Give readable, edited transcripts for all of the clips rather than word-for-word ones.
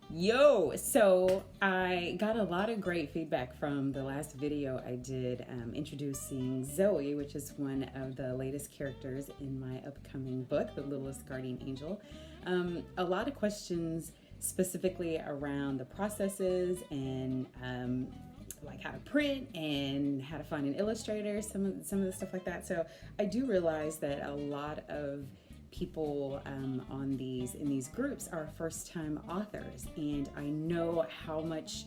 Yo, so I got a lot of great feedback from the last video I did introducing Zoe, which is one of the latest characters in my upcoming book, The Littlest Guardian Angel. A lot of questions specifically around the processes and like how to print and how to find an illustrator, some of the stuff like that. So I do realize that a lot of people on in these groups are first-time authors, and I know how much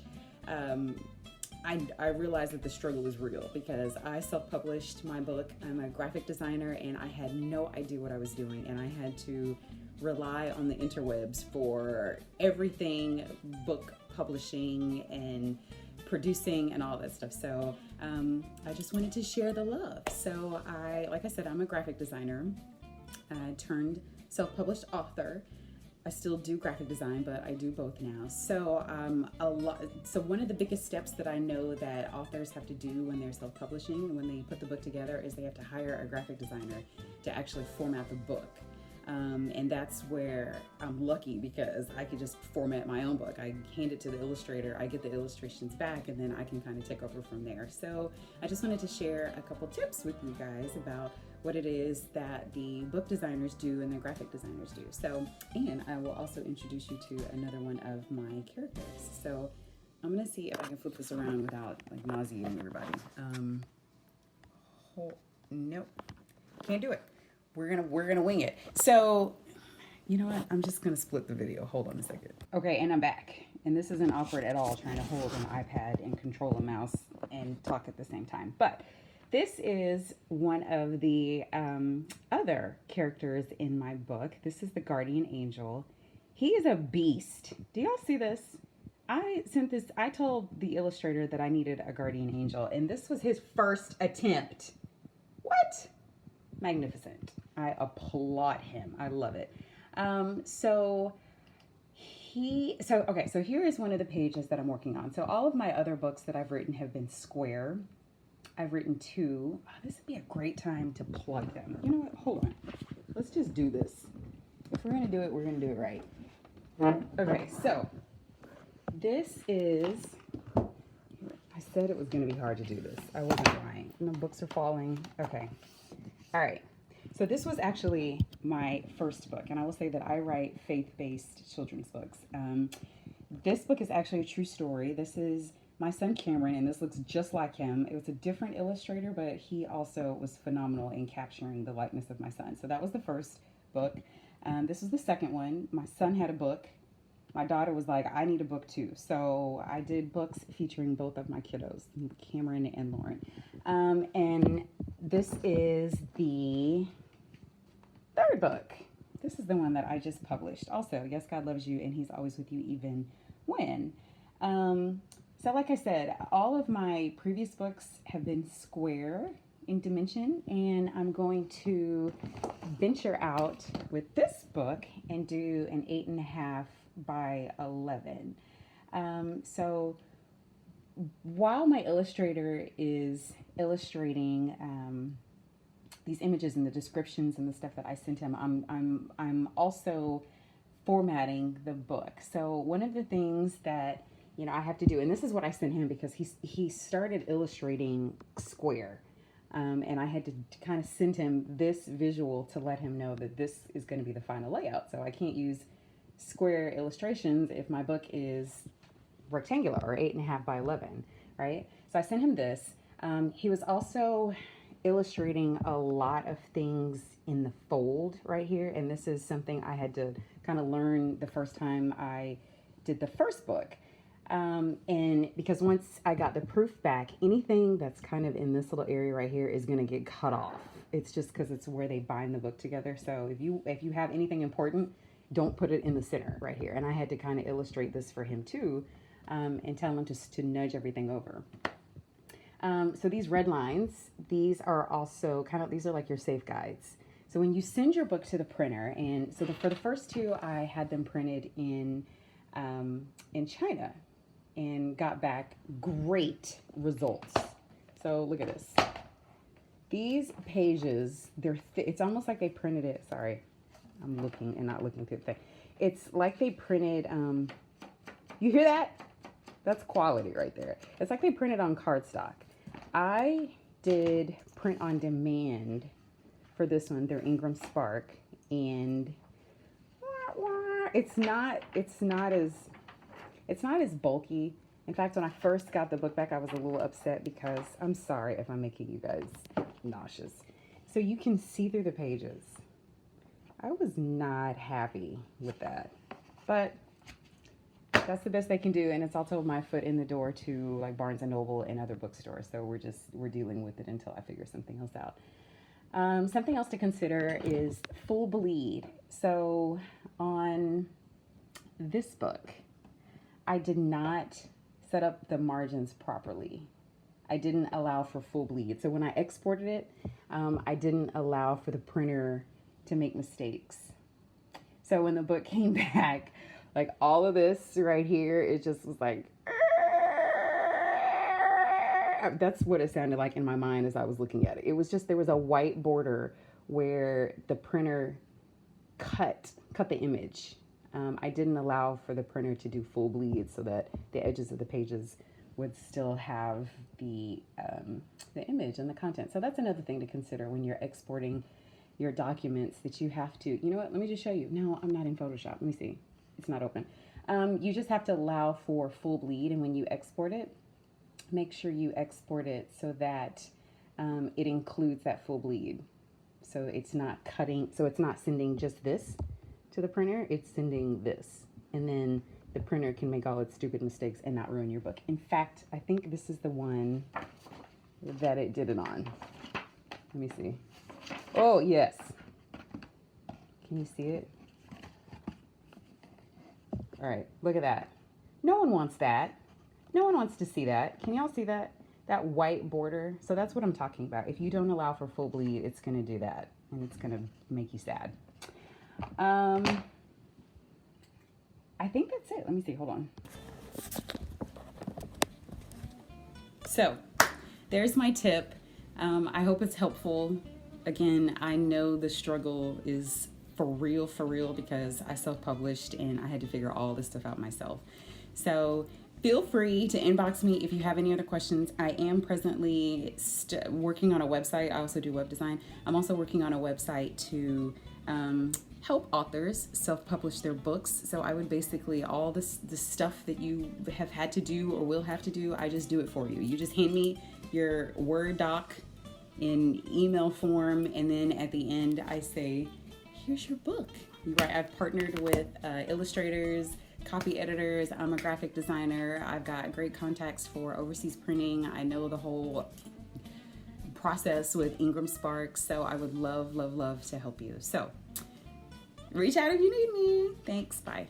I realize that the struggle is real because I self-published my book. I'm a graphic designer, and I had no idea what I was doing, and I had to rely on the interwebs for everything book publishing and producing and all that stuff. So I just wanted to share the love. So like I said, I'm a graphic designer. Turned self-published author. I still do graphic design, but I do both now. So So one of the biggest steps that I know that authors have to do when they're self-publishing and when they put the book together is they have to hire a graphic designer to actually format the book. And that's where I'm lucky because I could just format my own book. I hand it to the illustrator, I get the illustrations back, and then I can kind of take over from there. So I just wanted to share a couple tips with you guys about what it is that the book designers do and the graphic designers do. So, and I will also introduce you to another one of my characters. So I'm gonna see if I can flip this around without like nauseating everybody. Nope, can't do it. We're gonna wing it. So, you know what? I'm just gonna split the video. Hold on a second. Okay, and I'm back. And this isn't awkward at all, trying to hold an iPad and control a mouse and talk at the same time. But this is one of the other characters in my book. This is the guardian angel. He is a beast. Do y'all see this? I told the illustrator that I needed a guardian angel, and this was his first attempt. What? Magnificent. I applaud him. I love it. So here is one of the pages that I'm working on. So all of my other books that I've written have been square. I've written two. Oh, this would be a great time to plug them. You know what? Hold on. Let's just do this. If we're going to do it, we're going to do it right. Okay, so this is, I said it was going to be hard to do this. I wasn't lying. The books are falling. Okay. All right. So this was actually my first book, and I will say that I write faith-based children's books. This book is actually a true story. This is my son Cameron, and this looks just like him. It was a different illustrator, but he also was phenomenal in capturing the likeness of my son. So that was the first book. This is the second one. My son had a book. My daughter was like, I need a book too. So I did books featuring both of my kiddos, Cameron and Lauren. And this is the third book. This is the one that I just published. Also, Yes, God Loves You, and He's Always With You Even When. So like I said, all of my previous books have been square in dimension, and I'm going to venture out with this book and do an 8.5 by 11. So while my illustrator is illustrating these images and the descriptions and the stuff that I sent him, I'm also formatting the book. So one of the things that I have to do, and this is what I sent him because he started illustrating square, and I had to kind of send him this visual to let him know that this is going to be the final layout. So I can't use square illustrations if my book is rectangular or 8.5 by 11, right? So I sent him this. He was also illustrating a lot of things in the fold right here, and this is something I had to kind of learn the first time I did the first book. And because once I got the proof back, anything that's kind of in this little area right here is going to get cut off. It's just because it's where they bind the book together. So if you have anything important, don't put it in the center right here. And I had to kind of illustrate this for him too, and tell him just to nudge everything over. So these red lines, these are also these are like your safe guides. So when you send your book to the printer, and so for the first two, I had them printed in China and got back great results. So look at this. These pages, it's almost like they printed it. Sorry, I'm looking and not looking through the thing. It's like they printed You hear that? That's quality right there. It's like they printed on cardstock. I did print on demand for this one, their Ingram Spark, and it's not as bulky. In fact, when I first got the book back, I was a little upset because I'm sorry if I'm making you guys nauseous. So you can see through the pages. I was not happy with that, but that's the best they can do, and it's also my foot in the door to like Barnes and Noble and other bookstores. So we're dealing with it until I figure something else out. Something else to consider is full bleed. So on this book, I did not set up the margins properly. I didn't allow for full bleed. So when I exported it, I didn't allow for the printer to make mistakes. So when the book came back, like all of this right here, it just was like, that's what it sounded like in my mind as I was looking at it. It was just, there was a white border where the printer cut the image. I didn't allow for the printer to do full bleed so that the edges of the pages would still have the image and the content. So that's another thing to consider when you're exporting your documents, that you have to, you know what, let me just show you. No, I'm not in Photoshop. Let me see. It's not open. You just have to allow for full bleed, and when you export it, make sure you export it so that it includes that full bleed. So it's not cutting, so it's not sending just this to the printer, it's sending this. And then the printer can make all its stupid mistakes and not ruin your book. In fact, I think this is the one that it did it on. Let me see. Oh, yes. Can you see it? All right, look at that. No one wants that. No one wants to see that. Can y'all see that? That white border. So that's what I'm talking about. If you don't allow for full bleed, it's going to do that. And it's going to make you sad. I think that's it. Let me see. Hold on. So there's my tip. I hope it's helpful. Again, I know the struggle is for real, because I self-published and I had to figure all this stuff out myself. So feel free to inbox me if you have any other questions. I am presently working on a website. I also do web design. I'm also working on a website to help authors self-publish their books. So I would basically, all the stuff that you have had to do or will have to do, I just do it for you. You just hand me your Word doc in email form, and then at the end I say, here's your book. Right, I've partnered with illustrators, copy editors. I'm a graphic designer. I've got great contacts for overseas printing. I know the whole process with Ingram Spark, so I would love to help you. So reach out if you need me. Thanks, bye.